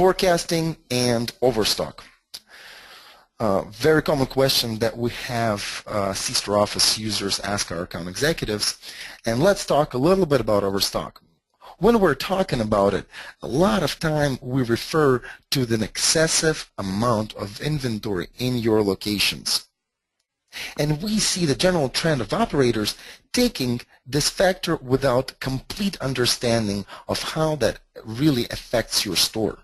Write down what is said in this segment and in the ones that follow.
Forecasting and overstock. Very common question that we have C-store office users ask our account executives, and let's talk a little bit about overstock. When we're talking about it, a lot of time we refer to the excessive amount of inventory in your locations. And we see the general trend of operators taking this factor without complete understanding of how that really affects your store.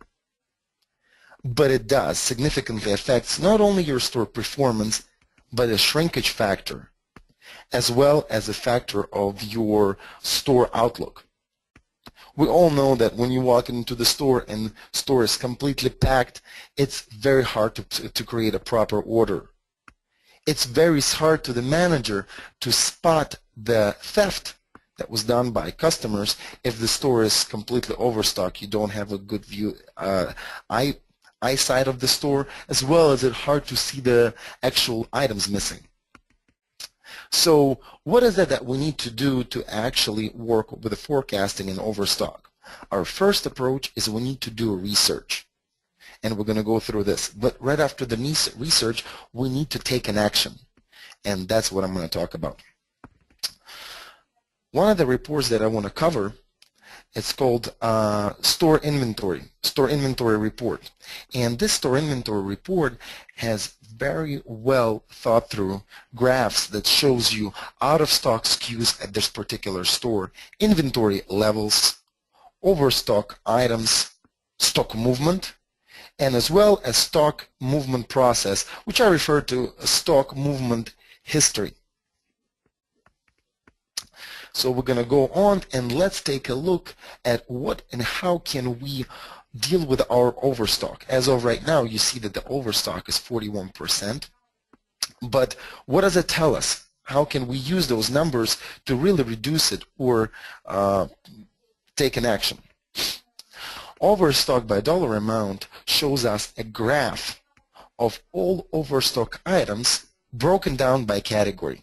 But it does significantly affects not only your store performance, but a shrinkage factor, as well as a factor of your store outlook. We all know that when you walk into the store and the store is completely packed, it's very hard to create a proper order. It's very hard to the manager to spot the theft that was done by customers if the store is completely overstocked. You don't have a good view, eyesight of the store, as well as it's hard to see the actual items missing. So what is it that we need to do to actually work with the forecasting and overstock? Our first approach is we need to do a research. And we're going to go through this. But right after the research, we need to take an action. And that's what I'm going to talk about. One of the reports that I want to cover, it's called Store Inventory Report. And this Store Inventory Report has very well thought through graphs that shows you out of stock SKUs at this particular store, inventory levels, overstock items, stock movement, and as well as stock movement process, which I refer to as stock movement history. So we're going to go on and let's take a look at what and how can we deal with our overstock. As of right now, you see that the overstock is 41%. But what does it tell us? How can we use those numbers to really reduce it or take an action? Overstock by dollar amount shows us a graph of all overstock items broken down by category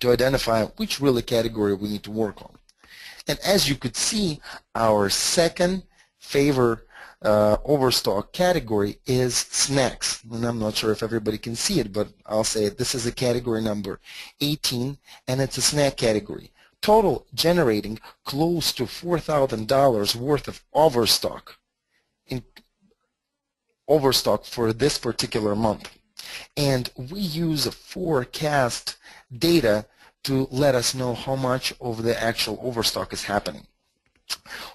to identify which really category we need to work on. And as you could see, our second favorite overstock category is snacks. And I'm not sure if everybody can see it, but I'll say it. This is a category number 18, and it's a snack category. Total generating close to $4,000 worth of overstock for this particular month. And we use a forecast data to let us know how much of the actual overstock is happening.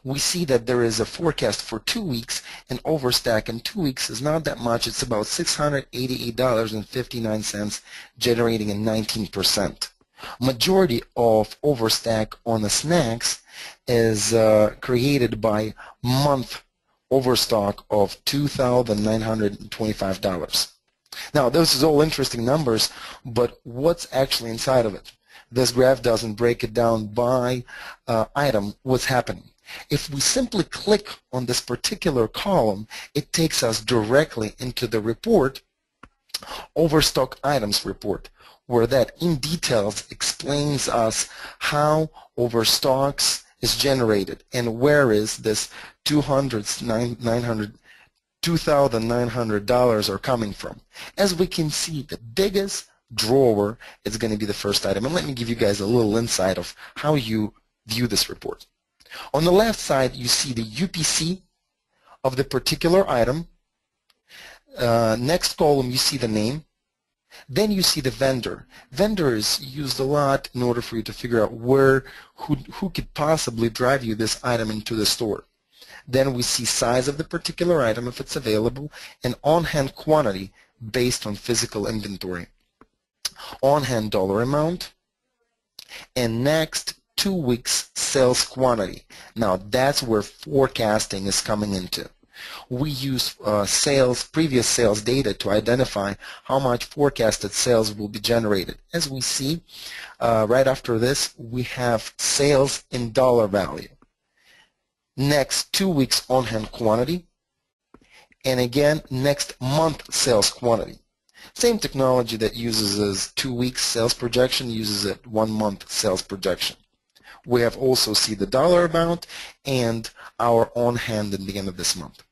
We see that there is a forecast for 2 weeks, and overstock in 2 weeks is not that much. It's about $688.59, generating a 19%. Majority of overstock on the snacks is created by month overstock of $2,925. Now, this is all interesting numbers, but what's actually inside of it? This graph doesn't break it down by item, what's happening. If we simply click on this particular column, it takes us directly into the report, Overstock Items Report, where that in details explains us how overstocks is generated and where is this $2,900 are coming from. As we can see, the biggest drawer is going to be the first item. And let me give you guys a little insight of how you view this report. On the left side, you see the UPC of the particular item. Next column, you see the name. Then you see the vendor. Vendor is used a lot in order for you to figure out who could possibly drive you this item into the store. Then we see size of the particular item if it's available, and on-hand quantity based on physical inventory. On-hand dollar amount, and next 2 weeks sales quantity. Now that's where forecasting is coming into. We use previous sales data to identify how much forecasted sales will be generated. As we see, right after this, we have sales in dollar value. Next 2 weeks on-hand quantity, and again next month sales quantity. Same technology that uses as 2 weeks sales projection uses a 1 month sales projection. We have also see the dollar amount and our on-hand at the end of this month.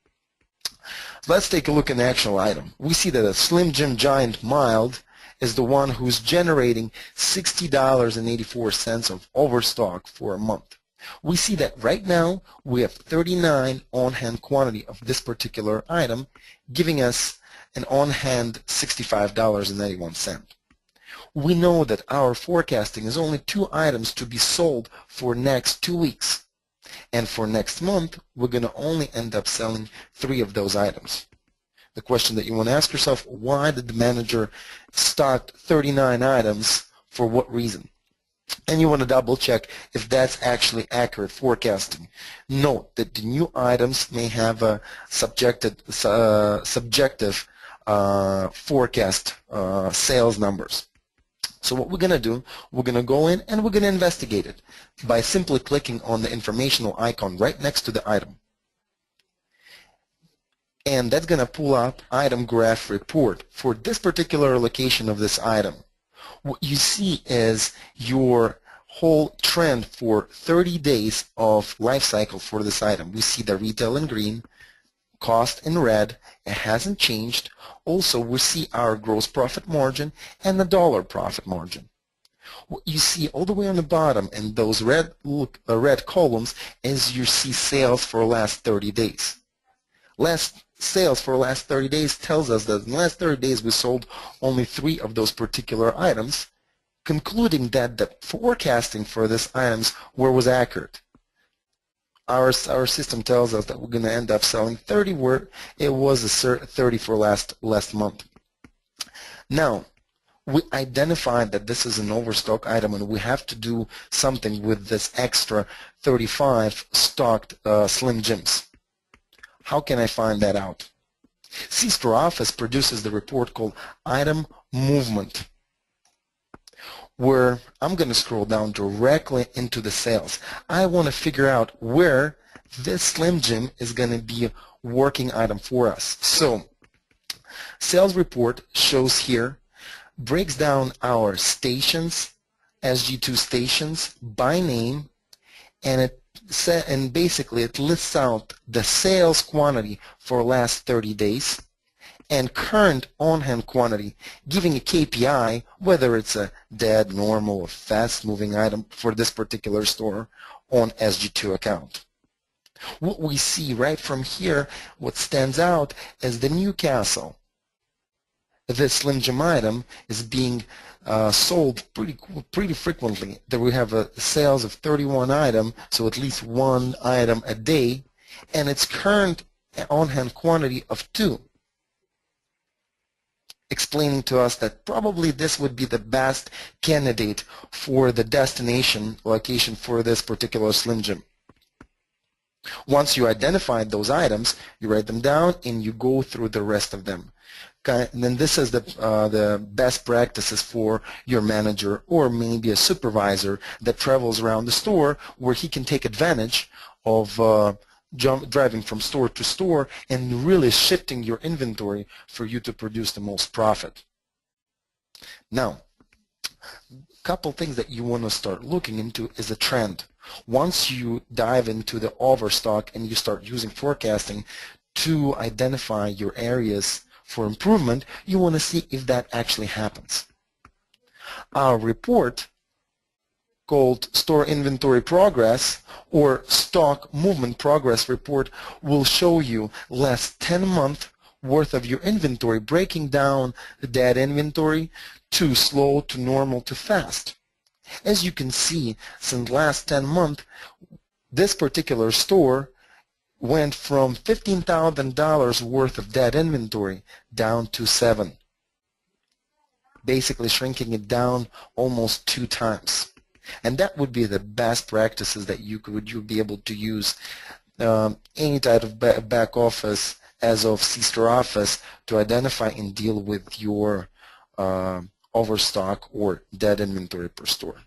Let's take a look at an actual item. We see that a Slim Jim Giant Mild is the one who's generating $60.84 of overstock for a month. We see that right now we have 39 on-hand quantity of this particular item, giving us an on-hand $65.91. We know that our forecasting is only 2 items to be sold for next 2 weeks. And for next month, we're going to only end up selling 3 of those items. The question that you want to ask yourself, why did the manager stock 39 items? For what reason? And you want to double check if that's actually accurate forecasting. Note that the new items may have a subjective forecast sales numbers. So what we're going to do, we're going to go in and we're going to investigate it by simply clicking on the informational icon right next to the item. And that's going to pull up item graph report for this particular location of this item. What you see is your whole trend for 30 days of life cycle for this item. We see the retail in green, cost in red, it hasn't changed. Also, we see our gross profit margin and the dollar profit margin. What you see all the way on the bottom in those red columns is you see sales for the last 30 days. Sales for the last 30 days tells us that in the last 30 days we sold only 3 of those particular items, concluding that the forecasting for these items was accurate. Our system tells us that we're going to end up selling 30 where it was 30 for last month. Now, we identified that this is an overstock item and we have to do something with this extra 35 stocked Slim Jims. How can I find that out? C-Store Office produces the report called Item Movement, where I'm going to scroll down directly into the sales. I want to figure out where this Slim Jim is going to be a working item for us. So, sales report shows here, breaks down our stations, SG2 stations by name, and basically it lists out the sales quantity for the last 30 days and current on-hand quantity, giving a KPI, whether it's a dead, normal, or fast-moving item for this particular store on SG2 account. What we see right from here, what stands out is the Newcastle. This Slim Jim item is being sold pretty frequently. There we have sales of 31 items, so at least 1 item a day, and its current on-hand quantity of 2, explaining to us that probably this would be the best candidate for the destination location for this particular Slim Jim. Once you identify those items, you write them down and you go through the rest of them. And then this is the best practices for your manager or maybe a supervisor that travels around the store, where he can take advantage of driving from store to store and really shifting your inventory for you to produce the most profit. Now, a couple things that you want to start looking into is a trend. Once you dive into the overstock and you start using forecasting to identify your areas for improvement, you want to see if that actually happens. Our report called Store Inventory Progress or Stock Movement Progress Report will show you last 10-month worth of your inventory, breaking down the dead inventory to slow, to normal, to fast. As you can see, since last 10 months, this particular store went from $15,000 worth of dead inventory down to 7, basically shrinking it down almost 2 times. And that would be the best practices that you'd be able to use any type of back office as of C-Store Office to identify and deal with your overstock or dead inventory per store.